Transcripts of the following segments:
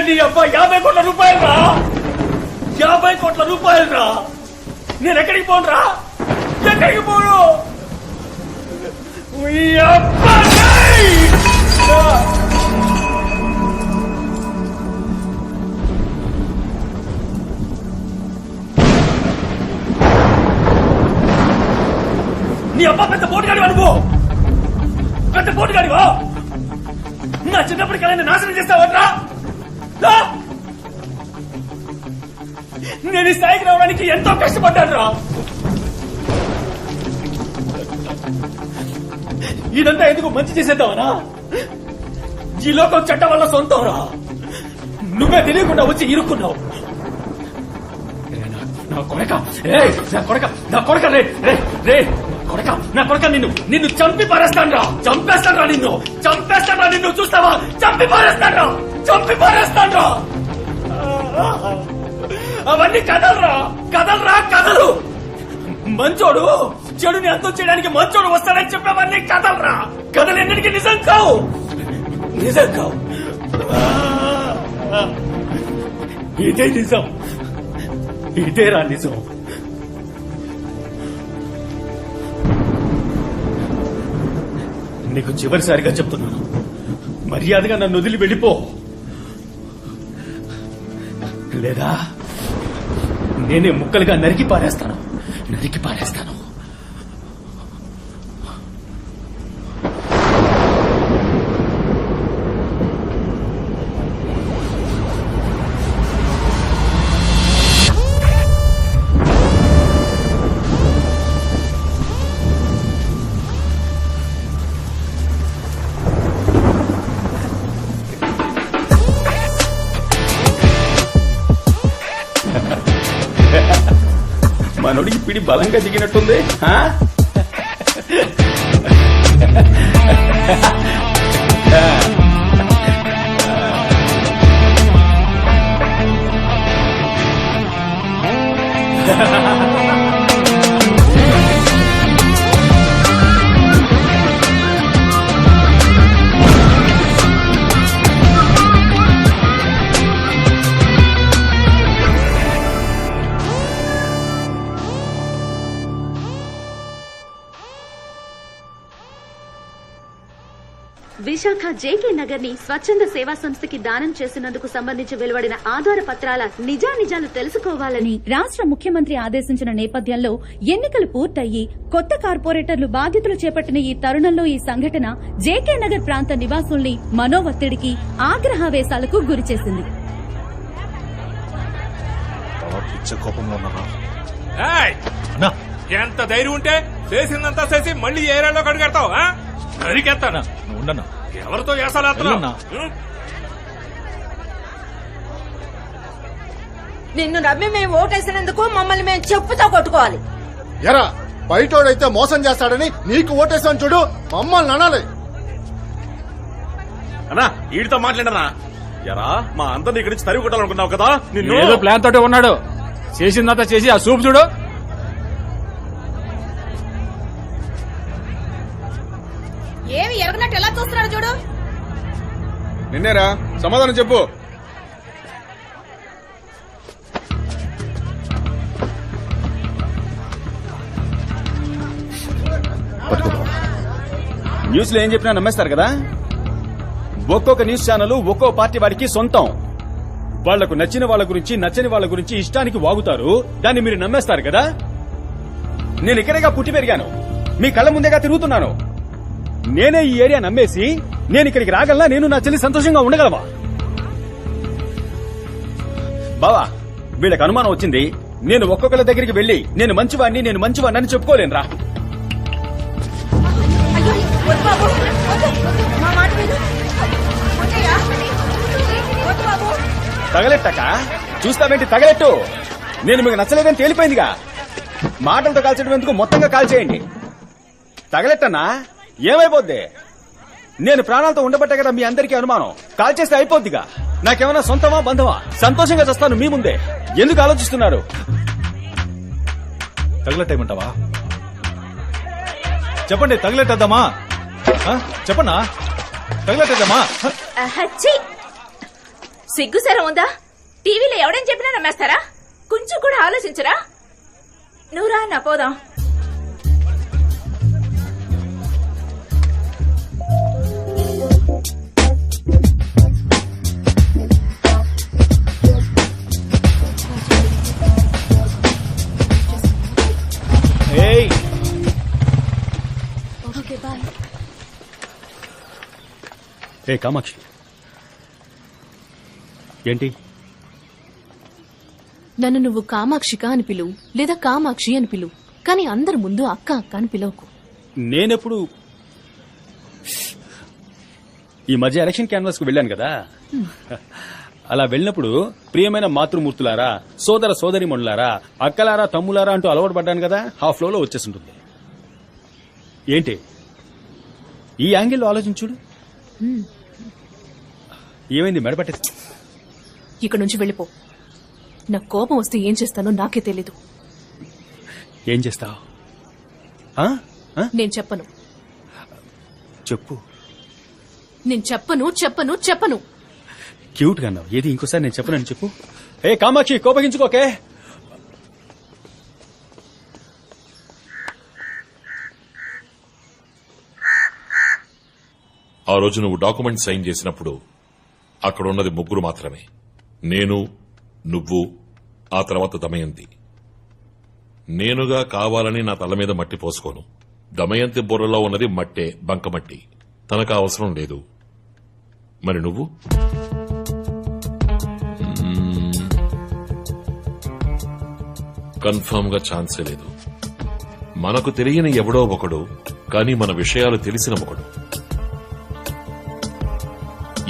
నీ అబ్బాయి 50 కోట్ల రూపాయలు రా, 50 కోట్ల రూపాయలు రా. నేను ఎక్కడికి పోను రా, ఎక్కడికి పోను. నీ అబ్బా పెద్ద పోటుగాడి అనుకో, పెద్ద పోటుగాడివా. నా చిన్నప్పటి కళ నాశనం చేస్తావట్రా. నేను ఈ స్థాయికి రావడానికి ఎంతో కష్టపడ్డాను రా. ఇదంతా ఎందుకు మంచి చేసేద్దామనా? ఈ లోకం చట్టం వల్ల సొంతం రా. నువ్వే తెలియకుండా వచ్చి ఇరుక్కున్నావు. నా కొడక, నా కొడక, నా కొడక, రే రే రే కొడక, నా కొడక, నిన్ను చంపి పారేస్తాను రా, చంపేస్తాను రా, నిన్ను చంపేస్తాను రా. నిన్ను చూస్తావా? చంపి పారేస్తాను రా, చంపి పారేస్తాను రా. అవన్నీ కథలురా, కథలురా, కథలు. మంచోడు చెడుని అంతం చేయడానికి మంచోడు వస్తాడని చెప్పేవన్నీ కథలురా. కథలు ఎన్నిటికీ నిజం కావు, నిజం కావు. ఇదే నిజం, ఇదేరా నిజం. నీకు చివరిసారిగా చెప్తున్నాను, మర్యాదగా నన్ను వదిలి వెళ్ళిపో, లేదా నేనే ముక్కలుగా నరికి పారేస్తాను, నరికి పారేస్తాను. మనోడికి పిడి బలంగా దిగినట్టుంది. విశాఖ జేకే నగర్ ని స్వచ్ఛంద సేవా సంస్థకి దానం చేసినందుకు సంబంధించి వెలువడిన ఆధార పత్రాల నిజానిజాలు తెలుసుకోవాలని రాష్ట్ర ముఖ్యమంత్రి ఆదేశించిన నేపథ్యంలో ఎన్నికలు పూర్తయి కొత్త కార్పొరేటర్లు బాధ్యతలు చేపట్టిన ఈ తరుణంలో ఈ సంఘటన జేకే నగర్ ప్రాంత నివాసుల్ని మనోవత్తిడికి, ఆగ్రహావేశాలకు గురిచేసింది. ఎంత ధైర్యం ఉంటే చేసిందంతా చేసి మళ్ళీ ఏరియాలో కడుగెడతావు? నరికెత్తానా? ఉండన్నా, ఎవరితో చేస్తానా? నిన్ను నమ్మి మేము ఓటేసినందుకు మమ్మల్ని మేము చెప్పుతో కొట్టుకోవాలి. ఎరా బయటోడైతే మోసం చేస్తాడని నీకు ఓటేసాను చూడు, మమ్మల్ని అనాలి. అన్నా వీడితో మాట్లాడనా? ఎరా మా అందరిని ఇక్కడి నుంచి తరిగి కొట్టాలనుకున్నావు కదా, నిన్ను ఏదో ప్లాన్ తోటి ఉన్నాడు. చేసిందంతా చేసి ఆ సూప్ చూడు. ఏమి ఎరగనట్టు ఎలా చూస్తున్నాడు చూడు. నిన్నేరా, సమాధానం చెప్పు. న్యూస్ లో ఏం చెప్పినా నమ్మేస్తారు కదా. ఒక్కొక్క న్యూస్ ఛానల్ ఒక్కో పార్టీ వారికి సొంతం. వాళ్లకు నచ్చిన వాళ్ళ గురించి, నచ్చని వాళ్ళ గురించి ఇష్టానికి వాగుతారు. దాన్ని మీరు నమ్మేస్తారు కదా. నేను ఇక్కడేగా పుట్టి పెరిగాను, మీ కళ్ళ ముందేగా తిరుగుతున్నాను. నేనే ఈ ఏరియా నమ్మేసి నేను ఇక్కడికి రాగలనా? నేను నా చెల్లి సంతోషంగా ఉండగలవా? బావా, వీళ్ళకి అనుమానం వచ్చింది. నేను ఒక్కొక్కరి దగ్గరికి వెళ్లి నేను మంచివాడిని అని చెప్పుకోలేనురా. తగలెట్టక చూస్తావేంటి? తగలెట్టు. నేను మీకు నచ్చలేదని తేలిపోయిందిగా. మాటలతో కాల్చడం ఎందుకు, మొత్తంగా కాల్చేయండి. తగలెట్టనా? ఏమైపోద్ది? నేను ప్రాణాలతో ఉండబట్టే కదా మీ అందరికీ అనుమానం. కాల్చేస్తే అయిపోద్దిగా. నాకేమైనా సొంతమా బంధమా? సంతోషంగా చేస్తాను మీ ముందే. ఎందుకు ఆలోచిస్తున్నారు? తగలెట్టేయమంటావా? చెప్పండి, తగలెట్టేద్దామా? చెప్పన్నా, తగలెట్టేద్దామా? సిగ్గుసరం ఉందా? టీవీలో ఎవడని చెప్పినా నమ్మేస్తారా? కొంచెం కూడా ఆలోచించరా? నువ్వు రా నా పోదాం. ఏయ్ ఏ కామాక్షి ఏంటి? నన్ను నువ్వు కామాక్షిక అని పిలువు, లేదా కామాక్షి అని పిలువు, కానీ అందరి ముందు అక్క అక్క అని పిలవకు. నేనెప్పుడు ఈ మధ్య ఎలక్షన్ క్యాన్వాస్ కు వెళ్ళాను కదా, అలా వెళ్ళినప్పుడు ప్రియమైన మాతృమూర్తులారా, సోదర సోదరిమణులారా, అక్కలారా, తమ్ములారా అంటూ అలవాటు పడ్డాను కదా, ఆ ఫ్లోలో వచ్చేసింటుంది. ఏంటి ఈ యాంగిల్లో ఆలోచించుడు? ఏమైంది? మెడపట్టేసి ఇక్కడ నుంచి వెళ్ళిపో. నా కోపం వస్తే ఏం చేస్తానో నాకే తెలీదు. ఏం చేస్తావు? నేను చెప్పను. చెప్పు. నేను చెప్పను చెప్పను చెప్పను. క్యూట్ గా అన్నావు. ఏది ఇంకోసారి నేను చెప్పనని చెప్పు. ఏ కామాక్షి, కోపగించుకోకే. ఆ రోజు నువ్వు డాక్యుమెంట్ సైన్ చేసినప్పుడు అక్కడ ఉన్నది ముగ్గురు మాత్రమే. నేను, నువ్వు, ఆ తర్వాత దమయంతి. నేనుగా కావాలని నా తల మీద మట్టి పోసుకోను. దమయంతి బుర్రలో ఉన్నది మట్టే, బంకమట్టి. తనకు అవసరం లేదు. మరి నువ్వు? కన్ఫర్మ్ గా ఛాన్సే లేదు. మనకు తెలియని ఎవడో ఒకడు, కానీ మన విషయాలు తెలిసిన ఒకడు.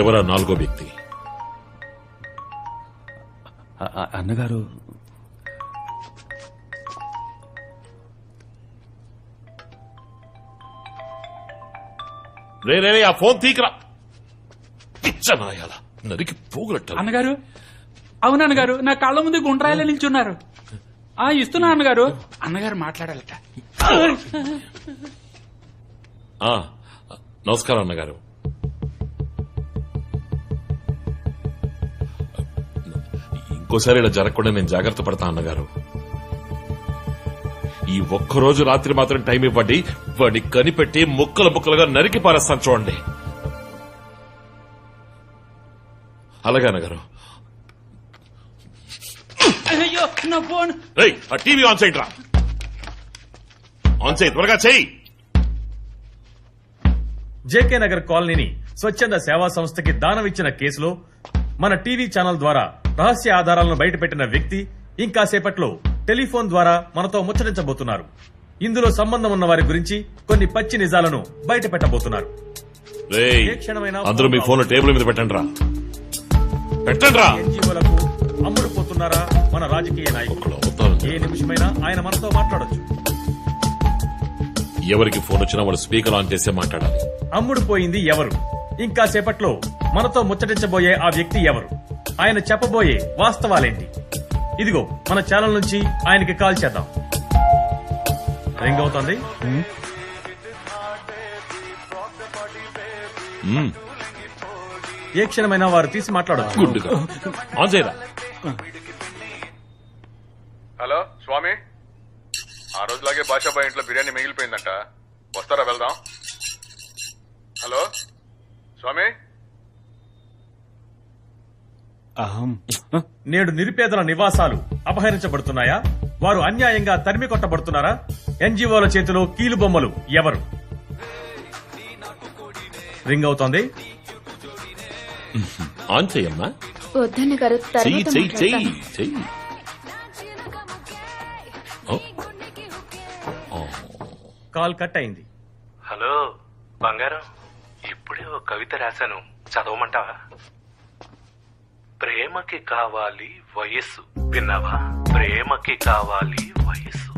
ఎవరా నాలుగో వ్యక్తి? అన్నగారు రే రే ఆ ఫోన్ తీకరా. పిచ్చనాయాల నరికి పోగులట్ట. అన్నగారు, అవునన్నగారు, నా కళ్ళ ముందు గుండ్రాయిలో నిల్చున్నారు. ఇస్తున్నా అన్నగారు. అన్నగారు మాట్లాడాలట. నమస్కారం అన్నగారు. ఇంకోసారి ఇలా జరగకుండా నేను జాగ్రత్త పడతా అన్నగారు. ఈ ఒక్కరోజు రాత్రి మాత్రం టైం ఇవ్వండి. వాడి కనిపెట్టి ముక్కలు ముక్కలుగా నరికి పారేస్తాను చూడండి. అలాగే అన్నగారు. అయ్యో నా ఫోన్. ఆ టీవీ ఆన్ చేయండి రా. ఆన్ చేయి, త్వరగా చేయి. జేకే నగర్ కాలనీని స్వచ్ఛంద సేవా సంస్థకి దానం ఇచ్చిన కేసులో మన టీవీ ఛానల్ ద్వారా రహస్య ఆధారాలను బయటపెట్టిన వ్యక్తి ఇంకాసేపట్లో టెలిఫోన్ ద్వారా మనతో ముచ్చటించబోతున్నారు. ఇందులో సంబంధం ఉన్న వారి గురించి కొన్ని పచ్చి నిజాలను బయట పెట్టబోతున్నారు. అందరూ మీ ఫోన్ టేబుల్ మీద పెట్టండి రా. పెట్టండి రా. ఎన్జీఓలకు అమ్ముడు పోతున్నారా మన రాజకీయ నాయకులు? ఏ నిమిషమైనా ఆయన మనతో మాట్లాడొచ్చు. ఎవరికి ఫోన్ వచ్చినా వాళ్ళు స్పీకర్ ఆన్ చేసే మాట్లాడాలి. అమ్ముడు పోయింది ఎవరు? ఇంకా సేపట్లో మనతో ముచ్చటించబోయే ఆ వ్యక్తి ఎవరు? ఆయన చెప్పబోయే వాస్తవాలేంటి? ఇదిగో మన ఛానల్ నుంచి ఆయనకి కాల్ చేద్దాం. రింగ్ అవుతుంది. ఏ క్షణమైనా వారు తీసి మాట్లాడొచ్చు. గుడ్డుగా ఆన్ చేయరా. హలో స్వామి, ఆ రోజులాగే బాషాబాయ్ ఇంట్లో బిర్యానీ మిగిలిపోయిందంట. వస్తారా? వెళ్దాం. హలో స్వామి. నేడు నిరుపేదల నివాసాలు అపహరించబడుతున్నాయా? వారు అన్యాయంగా తరిమి కొట్టబడుతున్నారా? ఎన్జీఓల చేతిలో కీలు బొమ్మలు ఎవరు? రింగ్ అవుతోంది. ఆన్ చేయమ్మా. వద్దన్న గారు, చెయ్యి చెయ్యి చెయ్యి చెయ్యి. కాల్ కట్ అయింది. హలో బంగారం, ఇప్పుడే ఒక కవిత రాశాను, చదవమంటావా? ప్రేమకి కావాలి వయస్సు, విన్నావా? ప్రేమకి కావాలి వయస్సు,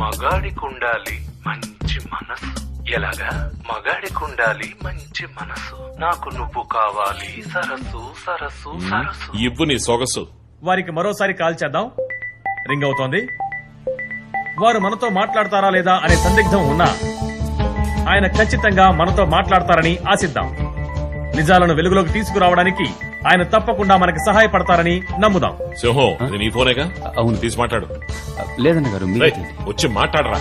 మగాడికుండాలి మంచి మనసు. ఎలాగా? మగాడికుండాలి మంచి మనసు, నాకు నువ్వు కావాలి సరస్సు సరస్సు సరస్సు. ఇవ్వు నీ సొగసు. వారికి మరోసారి కాల్ చేద్దాం. రింగ్ అవుతోంది. వారు మనతో మాట్లాడతారా లేదా అనే సందిగ్ధం ఉన్నా ఆయన ఖచ్చితంగా మనతో మాట్లాడతారని ఆశిద్దాం. నిజాలను వెలుగులోకి తీసుకురావడానికి ఆయన తప్పకుండా మనకి సహాయపడతారని నమ్ముదాం. సింహం ఇది నీ ఫోనేగా? అవును. తీసి మాట్లాడు. లేదన్న గారు రేయ్, వచ్చి మాట్లాడరా.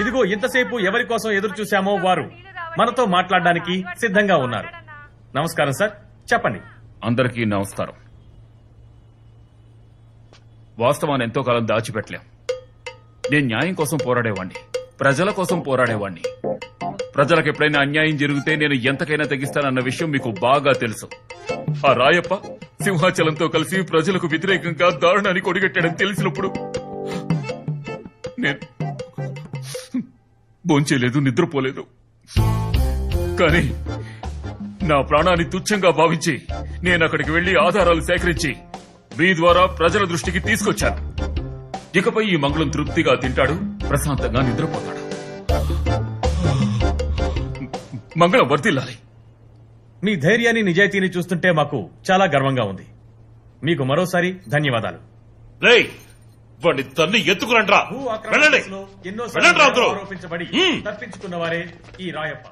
ఇదిగో ఇంతసేపు ఎవరి కోసం ఎదురు చూశామో వారు మనతో మాట్లాడడానికి సిద్ధంగా ఉన్నారు. నమస్కారం సార్, చెప్పండి. అందరికీ నమస్కారం. వాస్తవాన్ని ఎంతో కాలం దాచిపెట్టలేం. నేను న్యాయం కోసం పోరాడేవాణ్ణి, ప్రజల కోసం పోరాడేవాణ్ణి. ప్రజలకు ఎప్పుడైనా అన్యాయం జరిగితే నేను ఎంతకైనా తెగిస్తానన్న విషయం మీకు బాగా తెలుసు. ఆ రాయప్ప సింహాచలంతో కలిసి ప్రజలకు వ్యతిరేకంగా దారుణాన్ని కొడిగట్టాడని తెలిసినప్పుడు నేను భోంచేయలేదు, నిద్రపోలేదు. కానీ నా ప్రాణాన్ని తుచ్చంగా భావించి నేను అక్కడికి వెళ్లి ఆధారాలు సేకరించి మీ ద్వారా ప్రజల దృష్టికి తీసుకొచ్చాను. ఇకపై ఈ మంగళం తృప్తిగా తింటాడు, ప్రశాంతంగా నిద్రపోతాడు. మంగళం వర్ధిల్లాలి. మీ ధైర్యాన్ని నిజాయితీని చూస్తుంటే మాకు చాలా గర్వంగా ఉంది. మీకు మరోసారి ధన్యవాదాలు. రేయ్, వాడిని తన్ని ఎత్తుకురంట్రా. భూ ఆక్రమణ వెళ్ళండి. కేసులో ఎన్నో వెళ్ళండి రా అందరూ. ఆరోపించబడి తప్పించుకున్న వారే ఈ రాయప్ప.